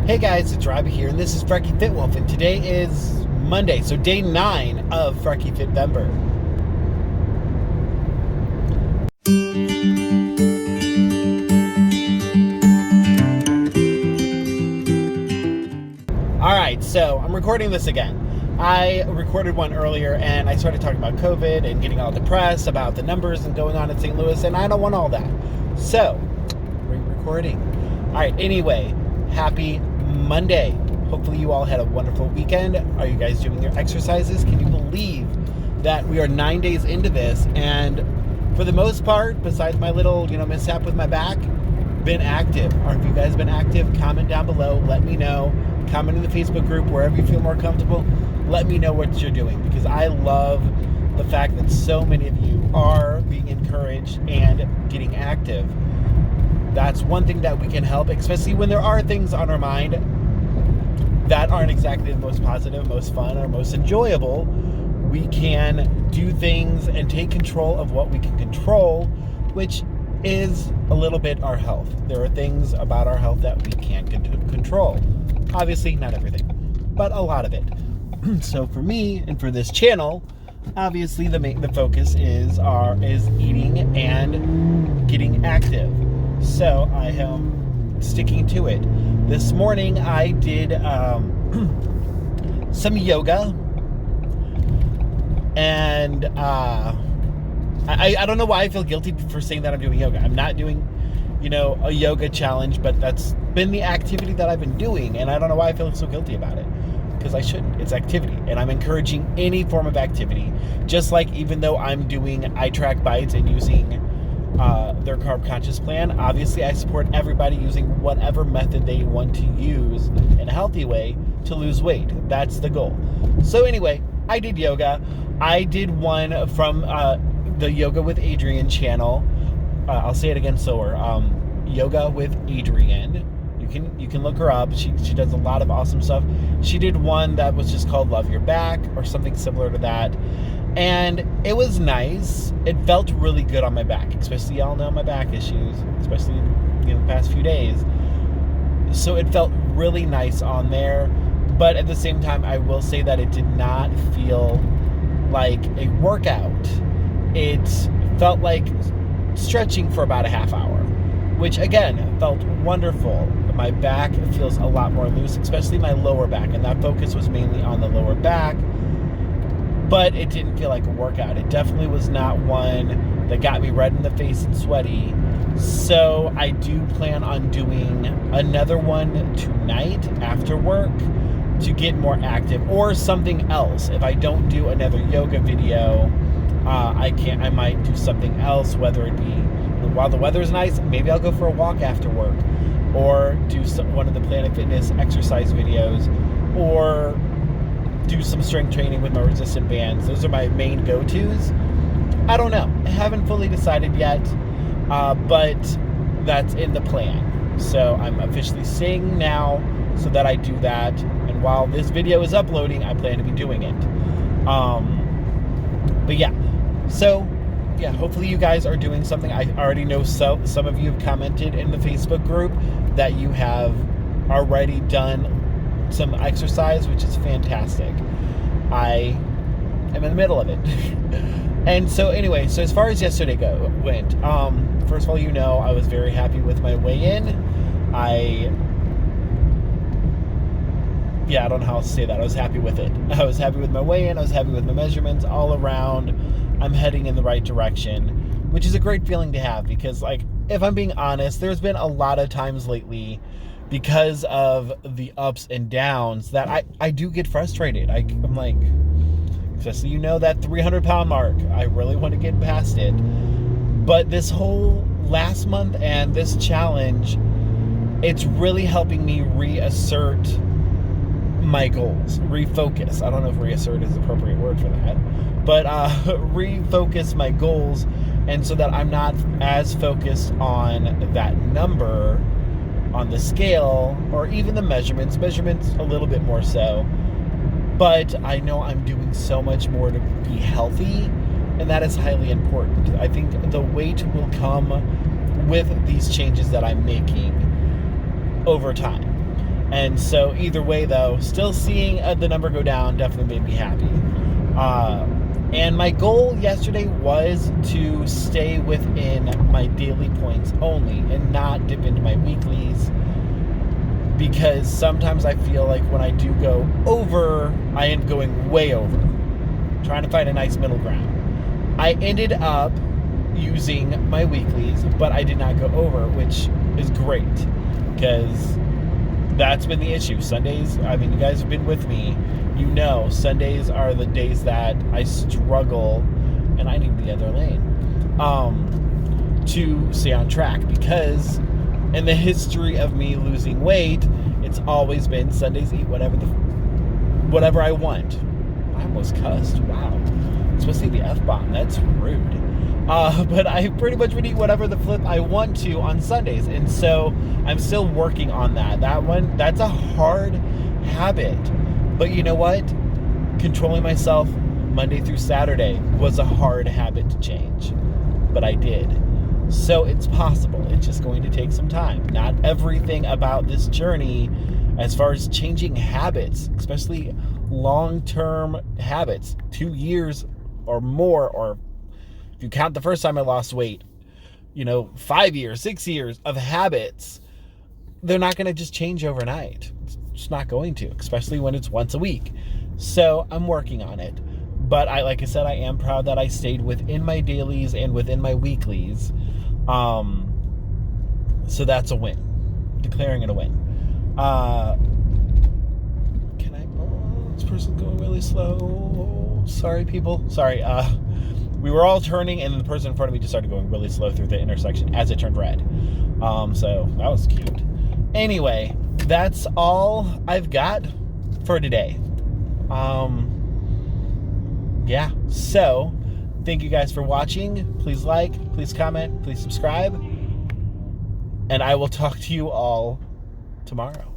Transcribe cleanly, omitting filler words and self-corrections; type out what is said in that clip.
Hey guys, it's Robbie here, and this is FrekiFitWolf, and today is Monday, so day 9 of FrekiFitVember. Alright, so I'm recording this again. I recorded one earlier, and I started talking about COVID and getting all depressed about the numbers and going on in St. Louis, and I don't want all that. So, re-recording. Alright, anyway, happy Monday. Hopefully you all had a wonderful weekend. Are you guys doing your exercises? Can you believe that we are 9 days into this, and for the most part, besides my little, mishap with my back, been active. Have you guys been active? Comment down below. Let me know. Comment in the Facebook group, wherever you feel more comfortable. Let me know what you're doing, because I love the fact that so many of you are being encouraged and getting active. That's one thing that we can help, especially when there are things on our mind that aren't exactly the most positive, most fun, or most enjoyable. We can do things and take control of what we can control, which is a little bit our health. There are things about our health that we can't control. Obviously, not everything, but a lot of it. So for me and for this channel, obviously the focus is eating and getting active. So I am sticking to it. This morning I did some yoga, and I don't know why I feel guilty for saying that I'm doing yoga. I'm not doing, a yoga challenge, but that's been the activity that I've been doing, and I don't know why I feel so guilty about it, because I shouldn't. It's activity, and I'm encouraging any form of activity, just like even though I'm doing iTrack bites and using their carb conscious plan, obviously I support everybody using whatever method they want to use in a healthy way to lose weight. That's the goal. So anyway, I did yoga. I did one from the Yoga with Adrienne channel. I'll say it again slower. Yoga with Adrienne. You can look her up. She does a lot of awesome stuff. She did one that was just called Love Your Back, or something similar to that. And it was nice. It felt really good on my back, especially y'all know my back issues, especially the past few days. So it felt really nice on there. But at the same time, I will say that it did not feel like a workout. It felt like stretching for about a half hour, which again felt wonderful. My back feels a lot more loose, especially my lower back, and that focus was mainly on the lower back. But it didn't feel like a workout. It definitely was not one that got me red in the face and sweaty. So I do plan on doing another one tonight after work to get more active, or something else. If I don't do another yoga video, I might do something else, whether it be while the weather's nice, maybe I'll go for a walk after work, or do one of the Planet Fitness exercise videos, or do some strength training with my resistant bands. Those are my main go-tos. I don't know. I haven't fully decided yet, but that's in the plan. So I'm officially saying now so that I do that. And while this video is uploading, I plan to be doing it. But yeah. So yeah, hopefully you guys are doing something. I already know some of you have commented in the Facebook group that you have already done some exercise, which is fantastic. I am in the middle of it. And so anyway, so as far as yesterday went, first of all, I was very happy with my weigh-in. I don't know how to say that. I was happy with it. I was happy with my weigh-in. I was happy with my measurements all around. I'm heading in the right direction, which is a great feeling to have, because, if I'm being honest, there's been a lot of times lately, because of the ups and downs, that I do get frustrated. I'm like, especially that 300-pound mark, I really want to get past it. But this whole last month and this challenge, it's really helping me reassert my goals, refocus. I don't know if reassert is the appropriate word for that, but refocus my goals, and so that I'm not as focused on that number on the scale, or even the measurements a little bit more so. But I know I'm doing so much more to be healthy, and that is highly important. I think the weight will come with these changes that I'm making over time. And so either way, though, still seeing the number go down definitely made me happy. And my goal yesterday was to stay within my daily points only and not dip into my weeklies, because sometimes I feel like when I do go over, I end going way over, trying to find a nice middle ground. I ended up using my weeklies, but I did not go over, which is great, because that's been the issue. Sundays, I mean, you guys have been with me. You know, Sundays are the days that I struggle, and I need the other lane, to stay on track, because in the history of me losing weight, it's always been Sundays eat whatever I want. I almost cussed. Wow. I'm supposed to say the F-bomb. That's rude. But I pretty much would eat whatever the flip I want to on Sundays. And so I'm still working on that. That's a hard habit. But you know what? Controlling myself Monday through Saturday was a hard habit to change. But I did. So it's possible. It's just going to take some time. Not everything about this journey, as far as changing habits, especially long-term habits, 2 years or more, or if you count the first time I lost weight, 5 years, 6 years of habits, they're not going to just change overnight. It's just not going to, especially when it's once a week. So I'm working on it. But like I said, I am proud that I stayed within my dailies and within my weeklies. So that's a win. Declaring it a win. This person's going really slow. Sorry, people. Sorry. We were all turning, and the person in front of me just started going really slow through the intersection as it turned red. So that was cute. Anyway, that's all I've got for today. Yeah. So, thank you guys for watching. Please like, please comment, please subscribe. And I will talk to you all tomorrow.